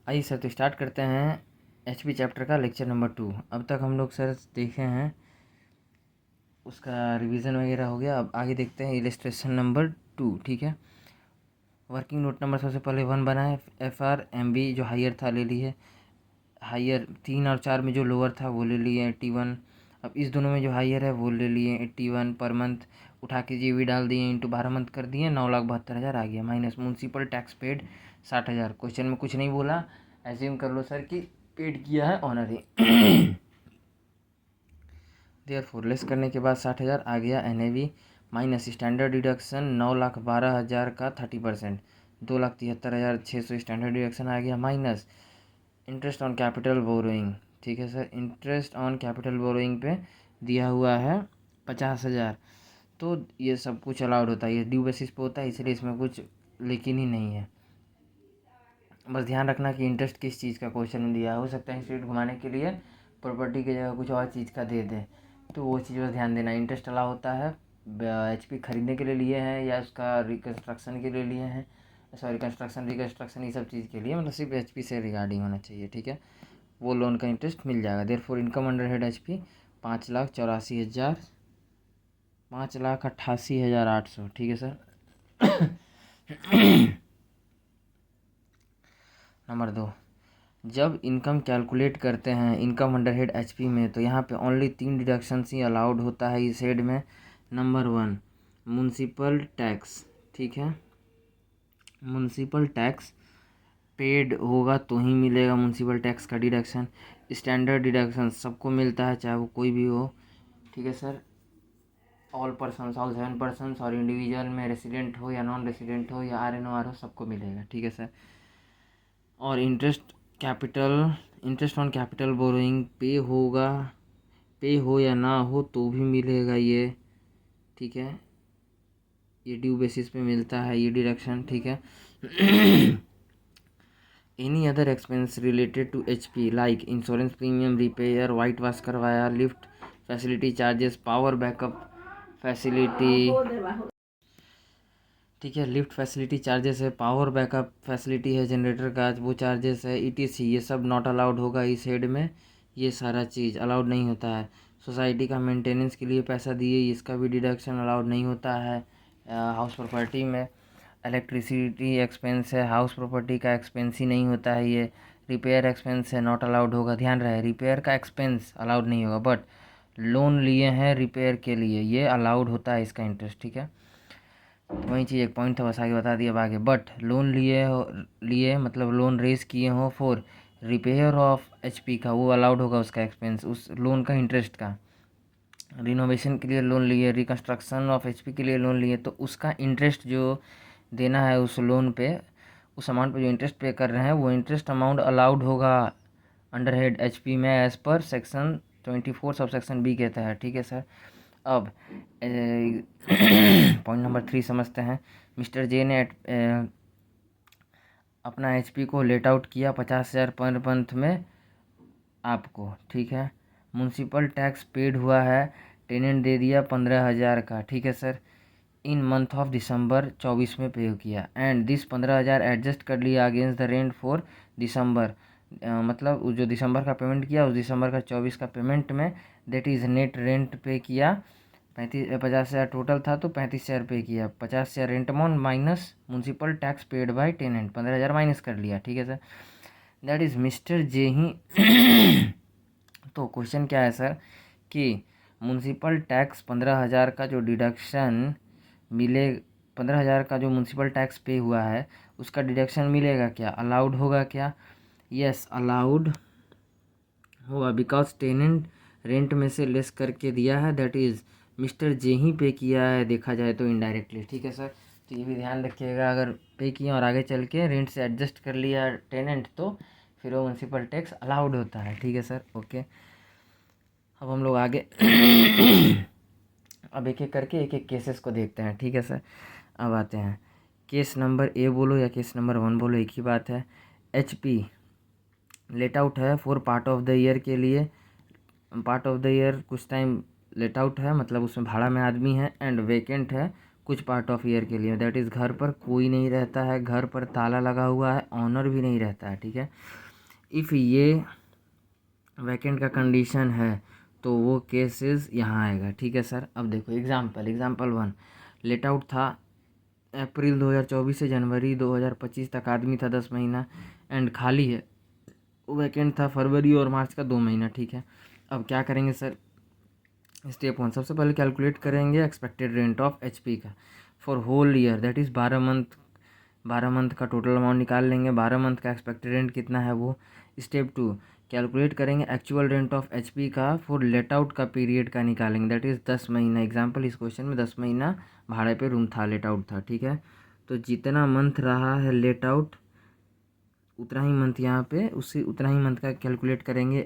आइए सर, तो स्टार्ट करते हैं एचपी चैप्टर का लेक्चर नंबर 2। अब तक हम लोग सर देखे हैं, उसका रिवीजन वगैरह हो गया। अब आगे देखते हैं इलस्ट्रेशन नंबर 2। ठीक है, वर्किंग नोट नंबर सबसे पहले 1 बना है। FRMB जो हायर था ले लिए, हायर 3 और 4 में जो लोअर था वो ले लिए 81। अब इस दोनों में जो हायर है वो ले लिए 81 पर मंथ। उठा के जीवी डाल दिए, इंटू 12 मंथ कर दिए, 9,72,000 आ गया। Minus municipal tax paid 60,000। Question में कुछ नहीं बोला, एज्यूम कर लो सर कि पेड किया है ऑनर ही। देयरफॉर लेस करने के बाद 60,000 आ गया NAV। माइनस स्टैंडर्ड डिडक्शन 9,12,000 का 30%, 2,73,600 स्टैंडर्ड डिडक्शन आ गया। Minus interest on capital borrowing. ठीक है sir, interest on capital borrowing पे दिया हुआ है 50,000। तो ये सब कुछ अलाउड होता है, ये ड्यू बेसिस पे होता है, इसलिए इसमें कुछ लेकिन ही नहीं है। बस ध्यान रखना कि इंटरेस्ट किस चीज़ का क्वेश्चन में दिया हो सकता है इंस्टीट्यूट घुमाने के लिए प्रॉपर्टी की जगह कुछ और चीज़ का दे दे, तो वो चीज़ बस ध्यान देना। इंटरेस्ट अलाउ होता है HP खरीदने के लिए लिए हैं या उसका रिकन्स्ट्रक्शन के लिए लिए हैं, सॉरी कंस्ट्रक्शन रिकन्स्ट्रक्शन ये सब चीज़ के लिए, मतलब सिर्फ HP से रिगार्डिंग होना चाहिए। ठीक है, वो लोन का इंटरेस्ट मिल जाएगा। Therefore income under head HP 5,84,000, 5,88,800। ठीक है सर। नंबर 2, जब इनकम कैलकुलेट करते हैं इनकम अंडर हेड HP में, तो यहाँ पे ओनली 3 डिडक्शंस ही अलाउड होता है इस हेड में। Number 1 municipal tax. ठीक है, म्यूनसिपल टैक्स पेड होगा तो ही मिलेगा म्यूनसिपल टैक्स का डिडक्शन। स्टैंडर्ड डिडक्शन सबको मिलता है, चाहे वो कोई भी हो। ठीक है sir, all persons, all 7 persons, और इंडिविजुअल में रेसिडेंट हो या नॉन रेसिडेंट हो या RNO RO सबको मिलेगा। ठीक है सर। और इंटरेस्ट ऑन कैपिटल बोरोइंग पे होगा, पे हो या ना हो तो भी मिलेगा ये। ठीक है, ये ड्यू बेसिस पे मिलता है ये डिडक्शन। ठीक है। Any other expense related to HP like insurance premium, repair, white wash करवाया, lift facility charges, power backup facility. ठीक है, लिफ्ट फैसिलिटी चार्जेस है, पावर बैकअप फैसिलिटी है जनरेटर का, वो चार्जेस है, ETC, ये सब नॉट अलाउड होगा इस हेड में। ये सारा चीज़ अलाउड नहीं होता है। सोसाइटी का मेंटेनेंस के लिए पैसा दिए, इसका भी डिडक्शन अलाउड नहीं होता है हाउस प्रॉपर्टी में। इलेक्ट्रिसिटी एक्सपेंस है, हाउस प्रॉपर्टी का एक्सपेंस ही नहीं होता है ये। रिपेयर एक्सपेंस है, नॉट अलाउड होगा। ध्यान रहे, रिपेयर का एक्सपेंस अलाउड नहीं होगा, बट लोन लिए हैं रिपेयर के लिए, ये अलाउड होता है इसका इंटरेस्ट। ठीक है, वही चीज़ एक पॉइंट था, बस आगे बता दिया अब आगे। बट लोन लिए मतलब लोन रेज किए हो फॉर रिपेयर ऑफ HP का, वो अलाउड होगा उसका एक्सपेंस, उस लोन का इंटरेस्ट का। रिनोवेशन के लिए लोन लिए, रिकन्स्ट्रक्शन ऑफ HP के लिए लोन लिए, तो उसका इंटरेस्ट जो देना है उस लोन पे, उस अमाउंट पे जो इंटरेस्ट पे कर रहे हैं, वो इंटरेस्ट अमाउंट अलाउड होगा अंडर हेड HP में as per section 24 sub section B कहता है। ठीक है सर। अब पॉइंट नंबर 3 समझते हैं। मिस्टर जे ने अपना HP को लेट आउट किया 50,000 पर मंथ में आपको। ठीक है, म्यूनसिपल टैक्स पेड हुआ है, टेनेंट दे दिया 15,000 का। ठीक है sir, in month of December 24 में पे किया, एंड दिस 15,000 एडजस्ट कर लिया against the rent for December. मतलब उस जो दिसंबर का पेमेंट किया, उस दिसंबर का 24 का पेमेंट में दैट इज़ नेट रेंट पे किया। 50,000 टोटल था तो 35,000 पे किया। 50,000 rent amount minus municipal tax paid by tenant, 15,000 minus कर लिया। ठीक है sir, that is mister J ही। तो क्वेश्चन क्या है सर कि म्यूनसिपल टैक्स 15,000 का जो डिडक्शन मिले, 15,000 का जो म्यूनसिपल टैक्स पे हुआ है उसका डिडक्शन मिलेगा क्या, अलाउड होगा क्या? यस, अलाउड होगा, बिकॉज टेनेंट रेंट में से लेस करके दिया है, दैट इज़ मिस्टर जे ही पे किया है देखा जाए तो इनडायरेक्टली। ठीक है सर, तो ये भी ध्यान रखिएगा, अगर पे किए और आगे चल के रेंट से एडजस्ट कर लिया टेनेंट तो फिर वो म्यूनसिपल टैक्स अलाउड होता है। ठीक है सर, ओके। अब हम लोग आगे अब एक एक करके एक एक केसेस को देखते हैं। ठीक है सर, अब आते हैं केस नंबर A बोलो या केस नंबर 1 बोलो, एक ही बात है। HP लेट आउट है for part of the year के लिए, पार्ट ऑफ द ईयर कुछ टाइम लेट आउट है, मतलब उसमें भाड़ा में आदमी है, एंड वेकेंट है कुछ पार्ट ऑफ ईयर के लिए, दैट इज़ घर पर कोई नहीं रहता है, घर पर ताला लगा हुआ है, ऑनर भी नहीं रहता है, ठीक है। इफ़ ये वैकेंट का कंडीशन है तो वो केसेस यहाँ आएगा, ठीक है सर। अब देखो एग्जाम्पल 1, लेट आउट था अप्रैल 2024 से जनवरी 2025 तक, आदमी था 10 महीना एंड खाली है, वैकेंट था फरवरी और मार्च का 2 महीना, ठीक है। अब क्या करेंगे सर, स्टेप 1, सबसे पहले कैलकुलेट करेंगे एक्सपेक्टेड रेंट ऑफ एचपी का for whole year, that is 12 month का टोटल अमाउंट निकाल लेंगे, 12 मंथ का एक्सपेक्टेड रेंट कितना है वो। स्टेप 2, कैलकुलेट करेंगे एक्चुअल रेंट ऑफ एचपी का फॉर लेट आउट का पीरियड का निकालेंगे, दैट इज़ 10 महीना। एग्जाम्पल इस क्वेश्चन में 10 महीना भाड़े पे रूम था, लेट आउट था, ठीक है। तो जितना मंथ रहा है लेट आउट उतना ही मंथ यहाँ पे उतना ही मंथ का कैलकुलेट करेंगे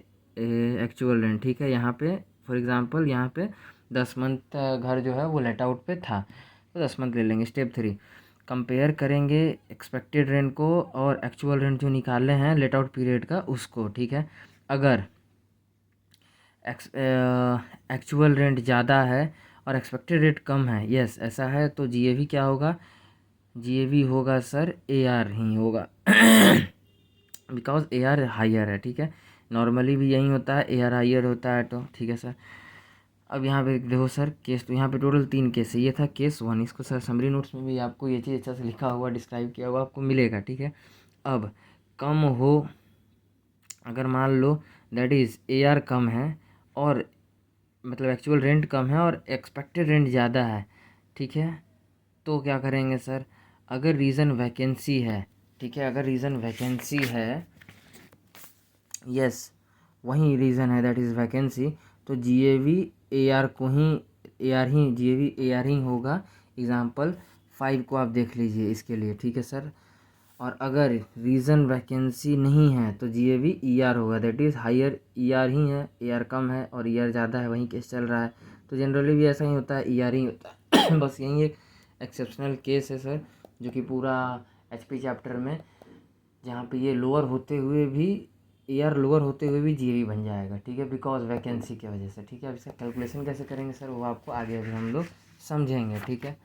एक्चुअल रेंट, ठीक है। यहाँ पे फॉर एग्जांपल यहाँ पे 10 मंथ घर जो है वो लेट आउट पे था, तो 10 मंथ ले लेंगे। स्टेप 3, कंपेयर करेंगे एक्सपेक्टेड रेंट को और एक्चुअल रेंट जो निकाले हैं लेट आउट पीरियड का उसको, ठीक है। अगर एक्चुअल रेंट ज़्यादा है और एक्सपेक्टेड रेट कम है, यस ऐसा है, तो जीएवी क्या होगा, जीएवी होगा सर एआर ही होगा बिकॉज एआर हायर है, ठीक है। नॉर्मली भी यही होता है, एआर हायर होता है, तो ठीक है सर। अब यहाँ पे देखो सर केस, तो यहाँ पे टोटल 3 केस है, ये था केस 1, इसको सर समरी नोट्स में भी आपको ये चीज़ अच्छा से लिखा हुआ डिस्क्राइब किया हुआ आपको मिलेगा, ठीक है। अब कम हो, अगर मान लो दैट इज़ एआर कम है और मतलब एक्चुअल रेंट कम है और एक्सपेक्टेड रेंट ज़्यादा है, ठीक है, तो क्या करेंगे सर, अगर रीज़न वैकेंसी है, ठीक है, अगर रीज़न वैकेंसी है, यस वही रीज़न है दैट इज़ वैकेंसी, तो जीएवी एआर को ही एआर ही जीएवी एआर ही होगा। एग्जांपल 5 को आप देख लीजिए इसके लिए, ठीक है सर। और अगर रीज़न वैकेंसी नहीं है तो जीएवी ईआर होगा, दैट इज़ हायर, ईआर ही है, एआर कम है और ईआर ज़्यादा है, वहीं केस चल रहा है, तो जनरली भी ऐसा ही होता है, ईआर ही होता है बस यही एक एक्सेप्शनल केस है सर, जो कि पूरा एचपी चैप्टर में, जहाँ पे ये लोअर होते हुए भी एआर लोअर होते हुए भी जीएवी बन जाएगा, ठीक है, बिकॉज वैकेंसी की वजह से, ठीक है। अब इसका कैलकुलेशन कैसे करेंगे सर वो आपको आगे अभी हम लोग समझेंगे, ठीक है।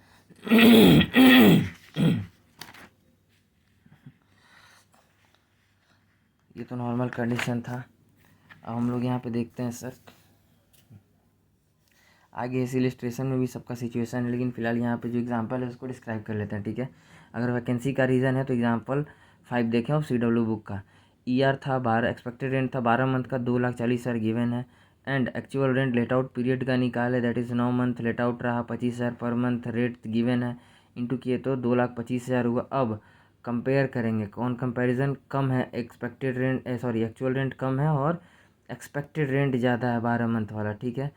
ये तो नॉर्मल कंडीशन था। अब हम लोग यहाँ पे देखते हैं सर आगे इस इलिस्ट्रेशन में भी सबका सिचुएशन है, लेकिन फिलहाल यहाँ पे जो एग्जांपल है उसको डिस्क्राइब कर लेते हैं, ठीक है। अगर वैकेंसी का रीज़न है तो एग्जांपल 5 देखें और सीडब्ल्यू बुक का ईआर था 12, एक्सपेक्टेड रेंट था 12 मंथ का 2,40,000 गिवन है, and actual rent let out period का निकाले, that is 9 month, let out रहा 25,000 पर मंथ, रेट गिवन है, इंटू किए तो 2,25,000 हुआ। अब कंपेयर करेंगे, कौन कंपैरिजन कम है, एक्सपेक्टेड रेंट एक्चुअल रेंट कम है और एक्सपेक्टेड रेंट ज़्यादा है 12 मंथ वाला, ठीक है।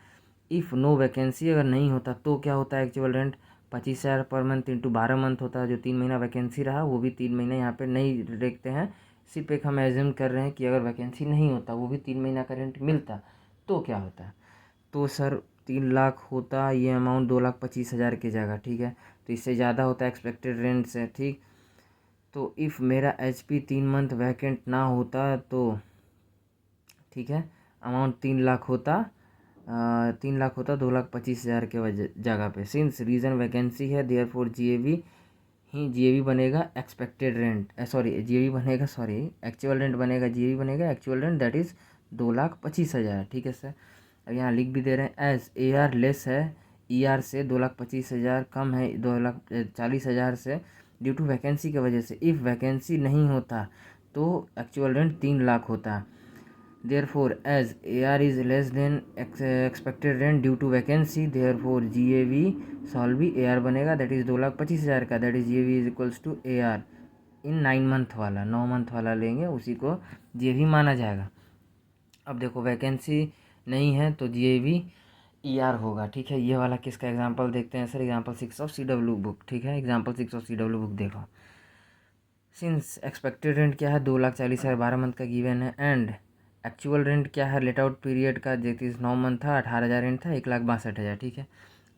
इफ़ नो वैकेंसी अगर नहीं होता तो क्या होता है, एक्चुअल रेंट 25,000 पर मंथ इंटू 12 मंथ होता है, जो 3 महीना वैकेंसी रहा वो भी 3 महीने यहाँ पे नहीं देखते हैं, सिर्फ एक हम एज्यूम कर रहे हैं कि अगर वैकेंसी नहीं होता वो भी 3 महीना का रेंट मिलता तो क्या होता, तो सर 3 लाख होता ये अमाउंट 2,25,000 की जगह, ठीक है, तो इससे ज़्यादा होता है एक्सपेक्टेड रेंट से, ठीक। तो इफ़ मेरा एचपी 3 मंथ वैकेंट ना होता तो ठीक है अमाउंट 3 लाख होता, 3 लाख होता 2,25,000 के जगह पे, सिंस रीज़न वैकेंसी है देयर फोर जीएवी बनेगा एक्सपेक्टेड रेंट, जीएवी बनेगा एक्चुअल रेंट बनेगा, जीएवी बनेगा एक्चुअल रेंट, दैट इज़ 2,25,000, ठीक है सर। अब यहाँ लिख भी दे रहे हैं एज एआर लेस है ईआर से, 2,25,000 कम है 2,40,000 से ड्यू टू वैकेंसी की वजह से, इफ़ वैकेंसी नहीं होता तो एक्चुअल रेंट 3 लाख होता, therefore as AR is less than expected rent due to vacancy, therefore GAV सॉल्व भी AR बनेगा, दैट इज़ 2,25,000 का, that is GAV is equals to AR in 9 month वाला, 9 मंथ वाला लेंगे उसी को GAV माना जाएगा। अब देखो वैकेंसी नहीं है तो GAV ER होगा, ठीक है। ये वाला किसका एग्जांपल देखते हैं sir, example 6 of CW book, ठीक है, एग्जांपल 6 ऑफ CW बुक देखो, सिंस एक्सपेक्टेड रेंट क्या है 2,40,000 12 मंथ का गिवन है, एंड एक्चुअल रेंट क्या है लेट आउट पीरियड का, जैसे 9 मंथ था 18,000 रेंट था 1,62,000, ठीक है।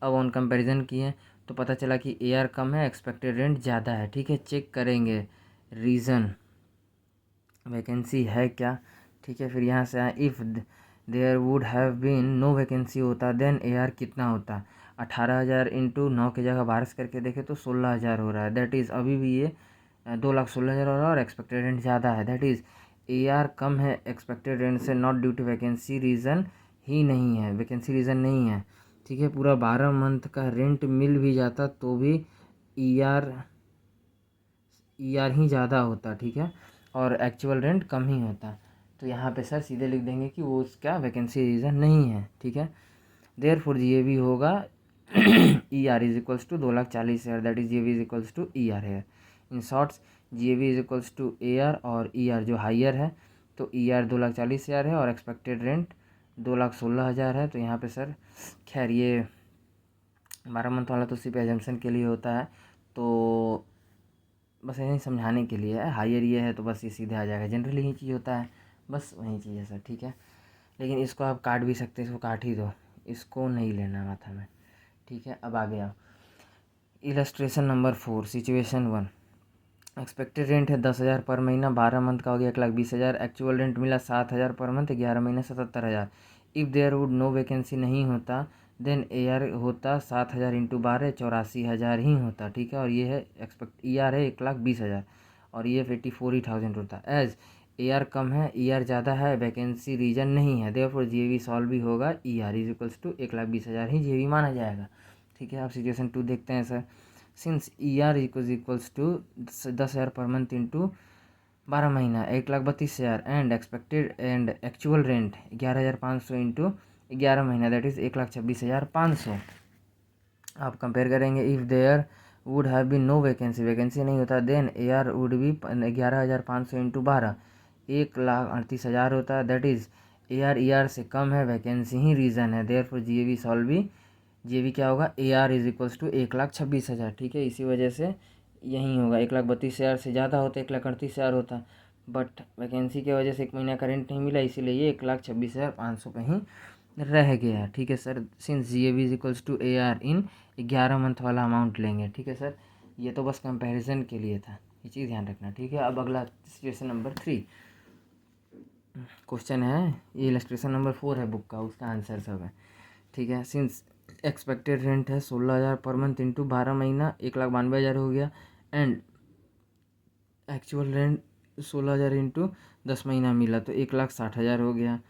अब ऑन कंपैरिजन किए तो पता चला कि AR कम है एक्सपेक्टेड रेंट ज़्यादा है, ठीक है। चेक करेंगे रीज़न वैकेंसी है क्या, ठीक है। फिर यहाँ से if there would have been no vacancy होता देन AR कितना होता। 18,000 इंटू 9 की जगह 12 करके देखें तो 16,000 हो रहा है। दैट इज़ अभी भी ये 2,16,000 हो रहा है और एक्सपेक्टेड रेंट ज़्यादा है। दैट इज़ AR कम है एक्सपेक्टेड रेंट से, not due to vacancy reason ही नहीं है, वैकेंसी रीज़न नहीं है। ठीक है, पूरा 12 मंथ का रेंट मिल भी जाता तो भी ER ही ज़्यादा होता। ठीक है, और एक्चुअल रेंट कम ही होता। तो यहाँ पे सर सीधे लिख देंगे कि वो उसका वैकेंसी रीज़न नहीं है। ठीक है, देयरफॉर GAV होगा ER is equals to 2,40,000, that is GAV is equals to ER है। In shorts GAV is equals to AR और ER जो हाइयर है तो ER 2,40,000 है और एक्सपेक्टेड रेंट 2,16,000 है। तो यहाँ पे सर खैर ये 12 मंथ वाला तो सिर्फ एजम्पशन के लिए होता है, तो बस यही समझाने के लिए है। हायर ये है तो बस ये सीधे आ जाएगा, जनरली यही चीज़ होता है, बस वही चीज़ है सर। ठीक है, लेकिन इसको आप काट भी सकते हैं, इसको काट ही दो, इसको नहीं लेना माथा में। ठीक है, अब आगे आओ। Illustration number 4, situation 1। Expected rent है 10,000 पर महीना, 12 मंथ का हो गया 1,20,000। एक्चुअल रेंट मिला 7,000 पर मंथ, 11 महीने 77,000। If there would no vacancy नहीं होता देन AR होता 7,000 इंटू 12 84,000 ही होता। ठीक है, और ये है ER है 1,20,000 और ये 84,000 होता। एज AR कम है ER ज़्यादा है, वैकेंसी रीजन नहीं है, देयरफॉर GAV सॉल्व भी होगा, ER इज इक्वल्स टू 1,20,000 ही GAV माना जाएगा। ठीक है, अब सिचुएशन 2 देखते हैं sir. Since ER equals to 10,000 पर मंथ इंटू 12 महीना 1,32,000 and expected and actual rent 11,500 into 11 महीना दैट इज़ 1,26,500। आप कंपेयर करेंगे। If there would have been no vacancy, vacancy नहीं होता, then AR would be 11,500 into 12 1,38,000 होता है। दैट इज़ AR ER से कम है, वैकेंसी ही रीज़न है, देयरफॉर GAV सॉल्व भी, GAV क्या होगा, AR इज इक्वल्स टू 1,26,000। ठीक है, इसी वजह से यही होगा, 1,32,000 से ज़्यादा होता, 1,38,000 होता, बट वैकेंसी की वजह से 1 महीना का रेंट नहीं मिला, इसीलिए ये 1,26,500 पे ही रह गया। ठीक है sir, since GAV is equals to AR in 11 month वाला अमाउंट लेंगे। ठीक है सर, ये तो बस कंपैरिजन के लिए था, ये चीज़ ध्यान रखना। ठीक है, अब अगला सिचुएशन नंबर 3 क्वेश्चन है, ये इलस्ट्रेशन नंबर 4 है बुक का, उसका आंसर सब है। ठीक है, सिंस एक्सपेक्टेड रेंट है 16,000 पर मंथ इंटू 12 महीना 1,92,000 हो गया एंड एक्चुअल रेंट 16,000 इंटू 10 महीना मिला तो 1,60,000 हो गया।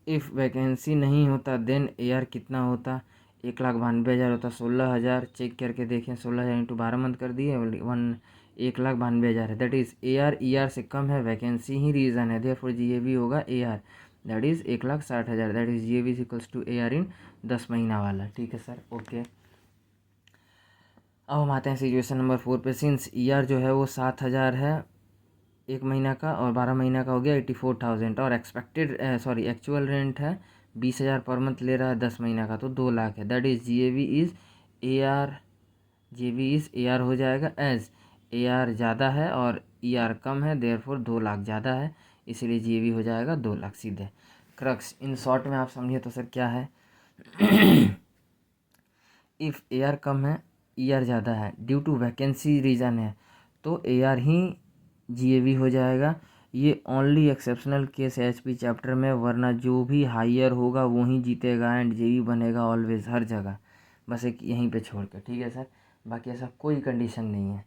इफ़ वैकेंसी नहीं होता देन AR कितना होता, 1,92,000 होता, 16,000 चेक करके देखें, 16,000 इंटू 12 मंथ कर दिए 1,92,000 है। दैट इज़ AR ER से कम है, वैकेंसी ही रीज़न है, देयरफॉर GAV होगा AR that is 1,60,000, that is GAV is equals to AR in 10 महीना वाला। ठीक है सर, ओके। अब हम आते हैं सिचुएशन नंबर 4 पे। सिंस ER जो है वो 7,000 है 1 महीना का और 12 महीना का हो गया 84,000 और एक्चुअल रेंट है 20,000 पर मंथ ले रहा है 10 महीना का तो 2,00,000 है। That is GAV is AR हो जाएगा, एज AR ज़्यादा है और ER कम है, देयरफॉर 2,00,000 ज़्यादा है, इसीलिए GAV हो जाएगा 2,00,000 सीधे। क्रक्स इन शॉर्ट में आप समझिए तो सर क्या है, इफ़ AR कम है ER ज़्यादा है ड्यू टू वैकेंसी रीज़न है तो AR ही GAV हो जाएगा। ये ओनली एक्सेप्शनल केस है HP चैप्टर में, वरना जो भी हायर होगा वो ही जीतेगा एंड GAV बनेगा ऑलवेज हर जगह, बस एक यहीं पे छोड़ कर। ठीक है सर, बाकी ऐसा कोई कंडीशन नहीं है।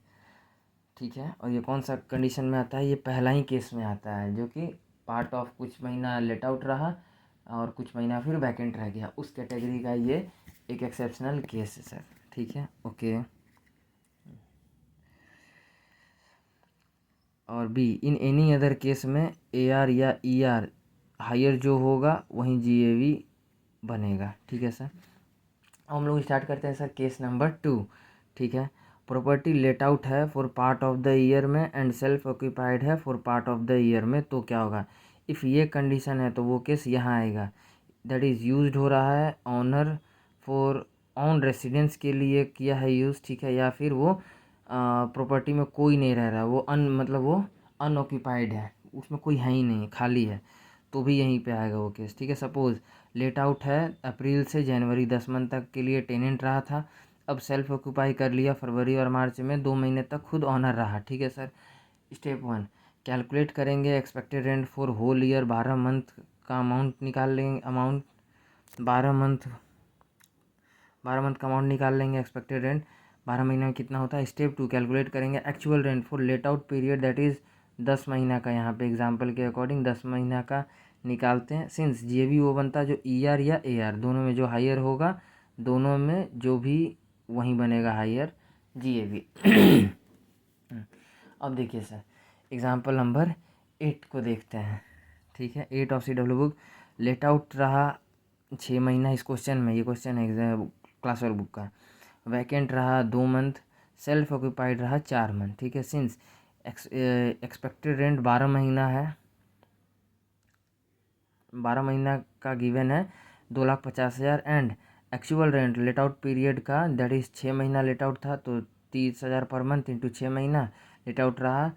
ठीक है, और ये कौन सा कंडीशन में आता है, ये पहला ही केस में आता है जो कि पार्ट ऑफ कुछ महीना लेट आउट रहा और कुछ महीना फिर वैकेंट रह गया, उस कैटेगरी का ये एक एक्सेप्शनल केस है सर। ठीक है, ओके। और B, in any other case में AR या ER हायर जो होगा वहीं GAV बनेगा। ठीक है सर, अब हम लोग स्टार्ट करते हैं सर केस नंबर 2। ठीक है, प्रॉपर्टी लेट आउट है for part of the year में एंड सेल्फ ऑक्यूपाइड है for part of the year में, तो क्या होगा, इफ़ ये कंडीशन है तो वो केस यहाँ आएगा, दैट इज़ यूज्ड हो रहा है ऑनर फॉर ऑन रेसिडेंस के लिए किया है यूज़। ठीक है, या फिर वो प्रॉपर्टी में कोई नहीं रह रहा, वो मतलब वो अनऑक्यूपाइड है, उसमें कोई है ही नहीं, खाली है, तो भी यहीं पे आएगा वो केस। ठीक है, सपोज़ लेट आउट है अप्रैल से जनवरी 10 मंथ तक के लिए टेनेंट रहा था, अब सेल्फ ऑक्यूपाई कर लिया फरवरी और मार्च में, 2 महीने तक खुद ऑनर रहा। ठीक है सर, स्टेप 1 कैलकुलेट करेंगे expected rent for whole year, 12 month का अमाउंट निकाल लेंगे, अमाउंट 12 12 मंथ का अमाउंट निकाल लेंगे। एक्सपेक्टेड रेंट 12 महीने में कितना होता है। स्टेप 2 कैलकुलेट करेंगे actual rent for let out period that is 10 महीना का। यहाँ पे एग्जाम्पल के अकॉर्डिंग 10 महीना का निकालते हैं। सिंस जीएवी वो बनता है जो ईआर या एआर दोनों में जो हायर होगा, दोनों में जो भी वही बनेगा हायर जीएवी। अब देखिए सर एग्जाम्पल नंबर 8 को देखते हैं। ठीक है, 8 of CW book let out रहा 6 महीना इस क्वेश्चन में, ये क्वेश्चन है क्लास वर्क बुक का। वैकेंट रहा 2 मंथ, सेल्फ ऑक्यूपाइड रहा 4 मंथ। ठीक है, सिंस एक्सपेक्टेड रेंट 12 महीना है, 12 महीना का गिवन है 2,50,000 and actual rent let out period का दैट इज़ 6 महीना लेट आउट था तो 30,000 पर मंथ इंटू 6 महीना लेट आउट रहा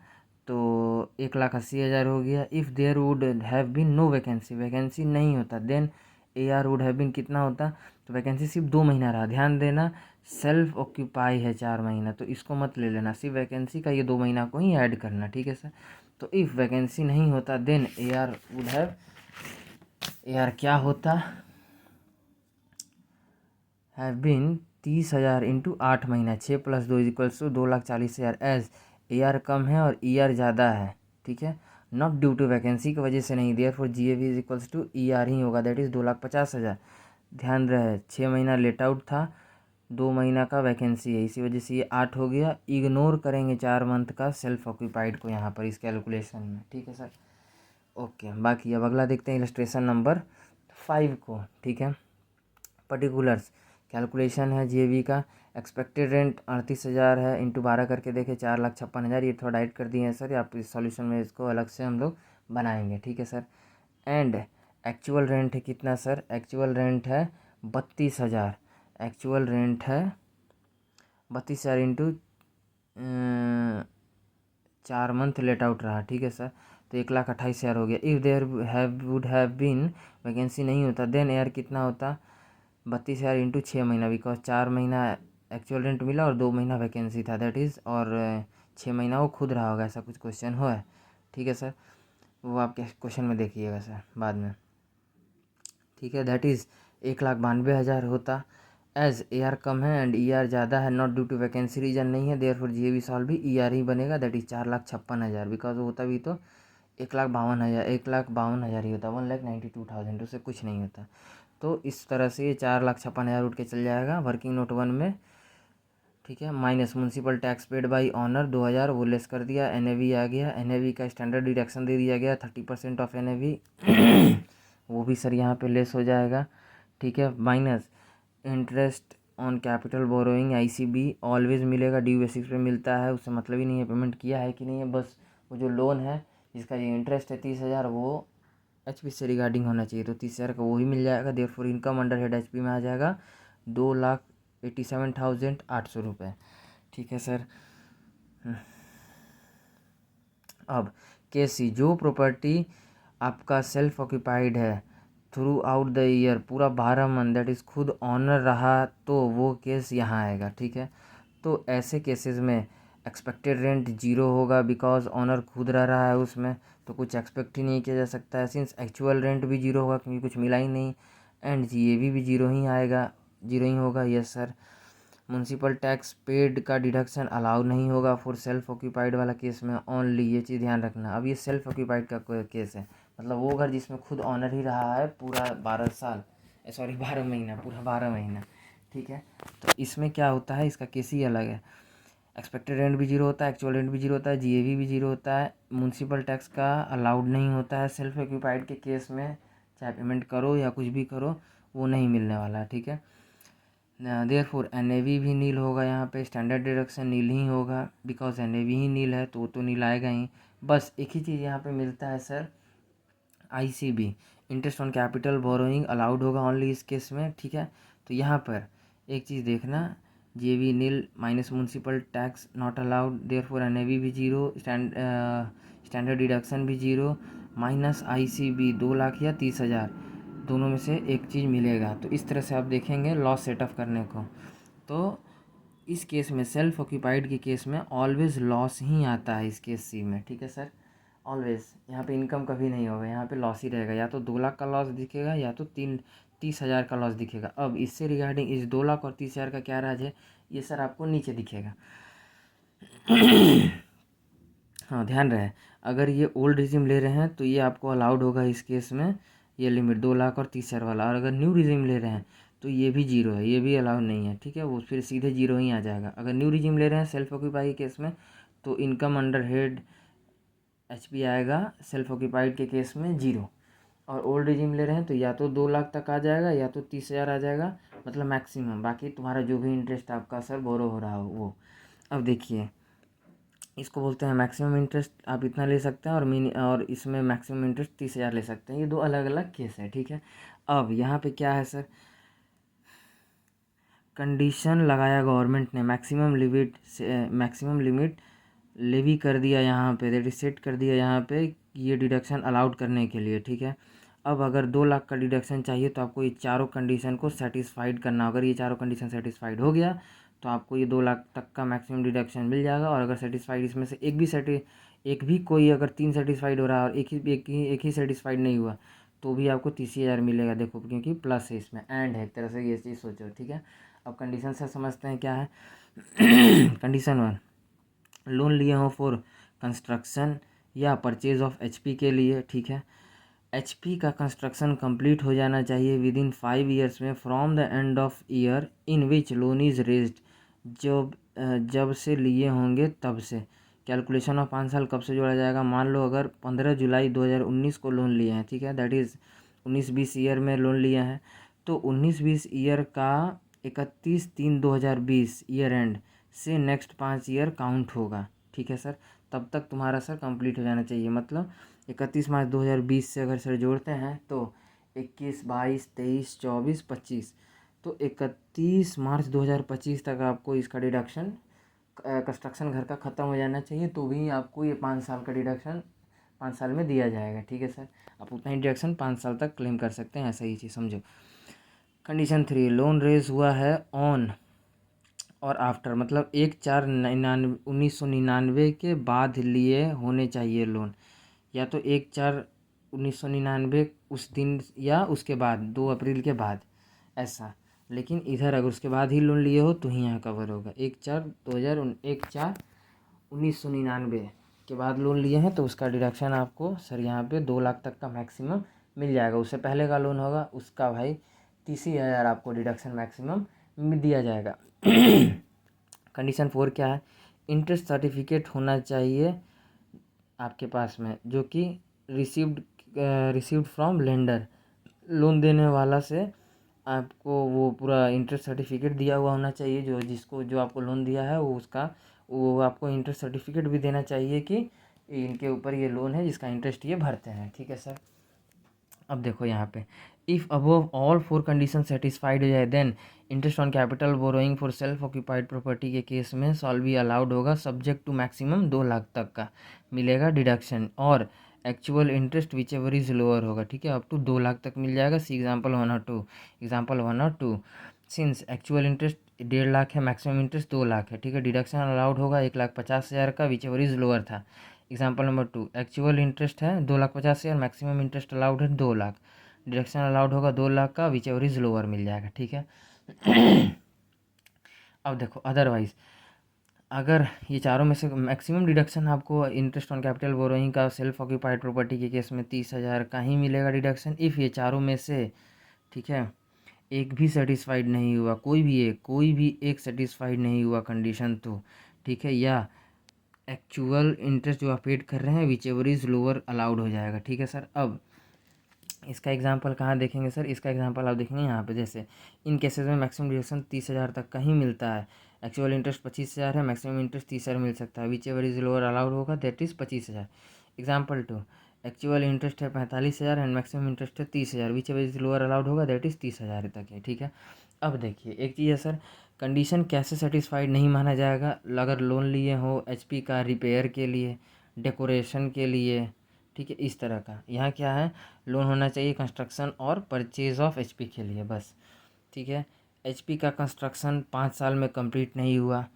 तो 1,80,000 हो गया। If there would have been no vacancy, vacancy नहीं होता, then AR would have been कितना होता। तो वैकेंसी सिर्फ 2 महीना रहा, ध्यान देना सेल्फ ऑक्यूपाई है 4 महीना, तो इसको मत ले लेना, सिर्फ वैकेंसी का ये 2 महीना को ही ऐड करना। ठीक है सर, तो इफ़ वैकेंसी नहीं होता then AR would have, AR क्या होता, हैव बीन 30,000 इंटू 8 महीना, 6 + 2 = 2,40,000 एज AR कम है और ER ज़्यादा है। ठीक है, नॉट ड्यू टू वैकेंसी की वजह से नहीं, देयर फॉर GAV = ER ही होगा दैट इज़ 2,50,000। ध्यान रहे 6 महीना लेट आउट था, 2 महीना का वैकेंसी है, इसी वजह से ये 8 हो गया। इग्नोर करेंगे 4 मंथ का सेल्फ ऑक्यूपाइड को यहाँ पर इस कैलकुलेशन में। ठीक है सर, ओके। बाकी अब अगला देखते हैं इलस्ट्रेशन नंबर 5 को। ठीक है, पर्टिकुलर्स कैलकुलेशन है जीएवी का। एक्सपेक्टेड रेंट 38,000 है, इंटू 12 करके देखें 4,56,000। ये थोड़ा डाइट कर दिए हैं सर, आप इस सॉल्यूशन में इसको अलग से हम लोग बनाएंगे। ठीक है सर, एंड एक्चुअल रेंट है कितना सर, एक्चुअल रेंट है 32,000, एक्चुअल रेंट है 32,000 इंटू 4 मंथ लेट आउट रहा। ठीक है सर, तो 1,28,000 हो गया। If there would have been, vacancy नहीं होता, देन एयर कितना होता 32,000 इंटू 6 महीना, बिकॉज 4 महीना एक्चुअल रेंट मिला और 2 महीना वैकेंसी था दैट इज़, और 6 महीना वो खुद रहा होगा, ऐसा कुछ क्वेश्चन हो है। ठीक है सर, वो आपके क्वेश्चन में देखिएगा सर बाद में। ठीक है, दैट इज़ 1,92,000 होता। एज AR कम है एंड ER ज़्यादा है, not due to vacancy reason नहीं है, देयर फॉर GAV सॉल्व भी ER ही बनेगा दैट इज़ 4,56,000, बिकॉज वो होता भी तो 1,52,000, 1,52,000 ही होता, 1,92,000, उससे कुछ नहीं होता। तो इस तरह से ये 4,56,000 उठ के चल जाएगा वर्किंग नोट 1 में। ठीक है, minus municipal tax paid by owner 2,000 वो लेस कर दिया, NAV आ गया, NAV का स्टैंडर्ड डिडक्शन दे दिया गया 30% ऑफ NAV वो भी सर यहाँ पे लेस हो जाएगा। ठीक है, minus interest on capital borrowing ICB always मिलेगा, ड्यू बेसिस पे मिलता है, उससे मतलब ही नहीं है पेमेंट किया है कि नहीं है, बस वो जो लोन है जिसका ये इंटरेस्ट है 30,000 वो HP से रिगार्डिंग होना चाहिए, तो 30,000 का वो ही मिल जाएगा। Therefore income under head HP में आ जाएगा 2,87,800 रुपये। ठीक है सर, अब केसी जो प्रॉपर्टी आपका सेल्फ ऑक्यूपाइड है थ्रू आउट द ईयर, पूरा 12 मंथ दैट इज़ खुद ऑनर रहा, तो वो केस यहाँ आएगा। ठीक है, तो ऐसे केसेस में एक्सपेक्टेड रेंट 0 होगा बिकॉज ऑनर खुद रह रहा है उसमें, तो कुछ एक्सपेक्ट ही नहीं किया जा सकता है। सिंस एक्चुअल रेंट भी 0 होगा क्योंकि कुछ मिला ही नहीं, एंड GAV भी 0 ही आएगा, 0 ही होगा। Yes sir, municipal tax paid का डिडक्शन अलाउ नहीं होगा फॉर सेल्फ ऑक्यूपाइड वाला केस में ओनली, ये चीज़ ध्यान रखना। अब ये सेल्फ ऑक्यूपाइड का केस है, मतलब वो घर जिसमें खुद ऑनर ही रहा है पूरा 12 साल, सॉरी 12 महीना, पूरा 12 महीना। ठीक है, तो इसमें क्या होता है, इसका केस ही अलग है। एक्सपेक्टेड रेंट भी 0 होता है, एक्चुअल रेंट भी 0 होता है, GAV भी 0 होता है, म्यूनसिपल टैक्स का अलाउड नहीं होता है सेल्फ ऑक्यूपाइड के केस में, चाहे पेमेंट करो या कुछ भी करो वो नहीं मिलने वाला है। ठीक है, देयरफॉर NAV भी नील होगा, यहाँ पे स्टैंडर्ड डिडक्शन नील ही होगा बिकॉज NAV ही नील है तो वो तो नील आएगा ही। बस एक ही चीज़ यहाँ पे मिलता है sir, ICB interest on capital borrowing allowed होगा ओनली इस केस में। ठीक है, तो यहाँ पर एक चीज़ देखना, GAV nil minus municipal tax not allowed, therefore NAV भी 0, स्टैंडर्ड डिडक्शन भी 0, माइनस ICB 2 लाख या 30,000 दोनों में से एक चीज़ मिलेगा। तो इस तरह से आप देखेंगे लॉस सेटअप करने को, तो इस केस में सेल्फ ऑक्यूपाइड के केस में ऑलवेज लॉस ही आता है इस केस C में। ठीक है सर, ऑलवेज यहाँ पे इनकम कभी नहीं होगा, यहाँ पे लॉस ही रहेगा, या तो 2 लाख का लॉस दिखेगा या तो 30,000 का लॉस दिखेगा। अब इससे रिगार्डिंग इस 2 लाख और 30,000 का क्या राज है, ये सर आपको नीचे दिखेगा। हाँ, ध्यान रहे, अगर ये ओल्ड रिजिम ले रहे हैं तो ये आपको अलाउड होगा इस केस में, ये लिमिट 2 लाख और 30,000 वाला। और अगर न्यू रिजिम ले रहे हैं तो ये भी जीरो है, ये भी अलाउड नहीं है, ठीक है, वो फिर सीधे जीरो ही आ जाएगा। अगर न्यू रिजिम ले रहे हैं सेल्फ ऑक्यूपाई के केस में तो इनकम अंडर हेड HP आएगा, सेल्फ ऑक्यूपाइड के केस में जीरो। और ओल्ड रिजिम ले रहे हैं तो या तो 2 लाख तक आ जाएगा या तो 30,000 आ जाएगा, मतलब मैक्सिमम। बाकी तुम्हारा जो भी इंटरेस्ट आपका सर बोरो हो रहा हो वो। अब देखिए, इसको बोलते हैं मैक्सिमम इंटरेस्ट, आप इतना ले सकते हैं, और इसमें मैक्सिमम इंटरेस्ट 30,000 ले सकते हैं। ये 2 अलग अलग केस है, ठीक है। अब यहाँ पे क्या है सर, कंडीशन लगाया गवर्नमेंट ने, मैक्सिमम लिमिट लेवी कर दिया यहाँ पे, दैट इज सेट कर दिया यहाँ पे ये डिडक्शन अलाउड करने के लिए, ठीक है। अब अगर 2 लाख का डिडक्शन चाहिए तो आपको ये चारों कंडीशन को सेटिस्फाइड करना। अगर ये चारों कंडीशन सेटिस्फाइड हो गया तो आपको ये 2 लाख तक का मैक्सिमम डिडक्शन मिल जाएगा। और अगर सेटिस्फाइड इसमें से एक भी कोई अगर 3 सेटिस्फाइड हो रहा है और एक ही सेटिस्फाइड नहीं हुआ तो भी आपको 30,000 मिलेगा। देखो, क्योंकि प्लस है इसमें, एंड है एक तरह से, ये चीज़ सोचो, ठीक है। अब कंडीशन से समझते हैं क्या है। कंडीशन 1, लोन लिए हो फॉर कंस्ट्रक्शन या परचेज ऑफ HP के लिए, ठीक है। HP का कंस्ट्रक्शन कंप्लीट हो जाना चाहिए विद इन 5 ईयर्स में from the end of year in which loan is raised, जब से लिए होंगे तब से। कैलकुलेशन ऑफ 5 साल कब से जोड़ा जाएगा, मान लो अगर 15 जुलाई 2019 को लोन लिए हैं, ठीक है, दैट इज़ 19-20 ईयर में लोन लिए हैं, तो 19-20 ईयर का 31/3/2020 ईयर एंड से नेक्स्ट 5 ईयर काउंट होगा, ठीक है सर। तब तक तुम्हारा सर कंप्लीट हो जाना चाहिए। मतलब 31 मार्च 2020 से अगर सर जोड़ते हैं तो 21, 22, 23, 24, 25, तो 31 मार्च 2025 तक आपको इसका डिडक्शन, कंस्ट्रक्शन घर का ख़त्म हो जाना चाहिए, तो भी आपको ये 5 साल का डिडक्शन 5 साल में दिया जाएगा, ठीक है सर। आप उतना ही डिडक्शन 5 साल तक क्लेम कर सकते हैं, ऐसा ही चीज़ समझो। कंडीशन 3, लोन रेज हुआ है ऑन और आफ्टर, मतलब 1/4/1999 के बाद लिए होने चाहिए लोन, या तो 1/4/1999 उस दिन या उसके बाद 2 अप्रैल के बाद, ऐसा। लेकिन इधर अगर उसके बाद ही लोन लिए हो तो ही यहाँ कवर होगा। 1/4/1999 के बाद लोन लिए हैं तो उसका डिडक्शन आपको सर यहाँ पे 2 लाख तक का मैक्सिमम मिल जाएगा। उससे पहले का लोन होगा उसका भाई 30,000 आपको डिडक्शन मैक्सिमम दिया जाएगा। कंडीशन 4 क्या है, इंटरेस्ट सर्टिफिकेट होना चाहिए आपके पास में, जो कि रिसीव्ड फ्रॉम लेंडर, लोन देने वाला से आपको वो पूरा इंटरेस्ट सर्टिफिकेट दिया हुआ होना चाहिए। जो आपको लोन दिया है वो आपको इंटरेस्ट सर्टिफिकेट भी देना चाहिए कि इनके ऊपर ये लोन है जिसका इंटरेस्ट ये भरते हैं, ठीक है सर। अब देखो यहाँ पे, if above all 4 condition satisfied हो जाए then interest on capital borrowing for self occupied property के केस में सॉल्व भी अलाउड होगा, सब्जेक्ट टू मैक्सिमम 2 लाख तक का मिलेगा डिडक्शन, और actual interest whichever is lower होगा, ठीक है, अप टू 2 लाख तक मिल जाएगा। सी एग्जाम्पल 1 और 2, सिंस एक्चुअल इंटरेस्ट 1.5 लाख है, मैक्सिमम इंटरेस्ट 2 लाख है, ठीक है, डिडक्शन अलाउड होगा 1,50,000 का, विच एवर इज लोअर था। एग्जाम्पल नंबर 2, एक्चुअल इंटरेस्ट है 2,50,000, मैक्सिमम इंटरेस्ट अलाउड है 2 लाख, डिडक्शन अलाउड होगा 2 लाख का, विच एवर इज लोअर मिल जाएगा, ठीक है। अब देखो, अदरवाइज अगर ये चारों में से मैक्सिमम डिडक्शन आपको इंटरेस्ट ऑन कैपिटल बोरोइंग का सेल्फ ऑक्यूपाइड प्रॉपर्टी के केस में 30,000 का ही मिलेगा डिडक्शन, इफ़ ये चारों में से, ठीक है, एक भी सेटिस्फाइड नहीं हुआ, कोई भी एक सेटिस्फाइड नहीं हुआ कंडीशन तो, ठीक है, या एक्चुअल इंटरेस्ट जो आप पेड कर रहे हैं which ever is lower allowed हो जाएगा, ठीक है सर। अब इसका एग्जांपल कहाँ देखेंगे सर, इसका एग्जांपल आप देखेंगे यहाँ पे, जैसे इन केसेस में मैक्सिमम डिडक्शन 30,000 तक का ही मिलता है, एक्चुअल इंटरेस्ट 25,000 है, मैक्सिमम इंटरेस्ट 30,000 मिल सकता है, whichever is lower allowed होगा that is 25,000। Example 2, actual interest है 45,000 एंड मैक्सिमम इंटरेस्ट है 30,000, whichever is lower allowed होगा दैट इज़ 30,000 तक है, ठीक है। अब देखिए एक चीज़ है सर, कंडीशन कैसे सेटिस्फाइड नहीं माना जाएगा, अगर लोन लिए हो HP का रिपेयर के लिए, डेकोरेशन के लिए, ठीक है, इस तरह का। यहाँ क्या है, लोन होना चाहिए कंस्ट्रक्शन और परचेज ऑफ HP के लिए बस, ठीक है। HP का कंस्ट्रक्शन 5 साल में कंप्लीट नहीं हुआ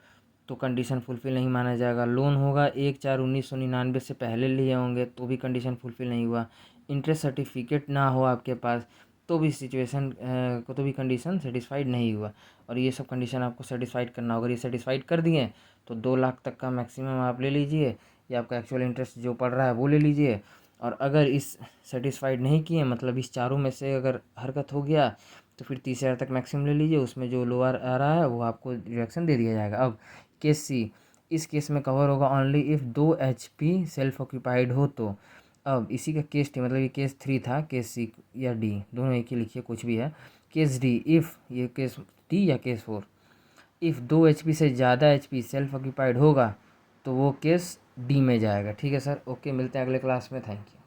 तो कंडीशन फुलफ़िल नहीं माना जाएगा। लोन होगा 1/4/1999 से पहले लिए होंगे तो भी कंडीशन फुलफ़िल नहीं हुआ। इंटरेस्ट सर्टिफिकेट ना हो आपके पास तो भी सिचुएशन को तो भी कंडीशन सेटिस्फाइड नहीं हुआ, और ये सब कंडीशन आपको सेटिस्फाइड करना होगा। ये सेटिस्फाइड कर दिए तो 2 लाख तक का मैक्सिमम आप ले लीजिए, या आपका एक्चुअल इंटरेस्ट जो पड़ रहा है वो ले लीजिए। और अगर इस सेटिस्फाइड नहीं किए, मतलब इस चारों में से अगर हरकत हो गया, तो फिर 30,000 तक मैक्सिमम ले लीजिए, उसमें जो लोअर आ रहा है वो आपको रिडक्शन दे दिया जाएगा। अब केस सी, इस केस में कवर होगा only if 2 HP self occupied हो तो। अब इसी का केस टी, मतलब ये केस 3 था, केस सी या डी दोनों एक ही लिखिए, कुछ भी है। केस डी, इफ़ ये केस डी या केस 4, इफ़ 2 HP से ज़्यादा HP सेल्फ ऑक्यूपाइड होगा तो वो केस डी में जाएगा। ठीक है सर, ओके, मिलते हैं अगले क्लास में, थैंक यू।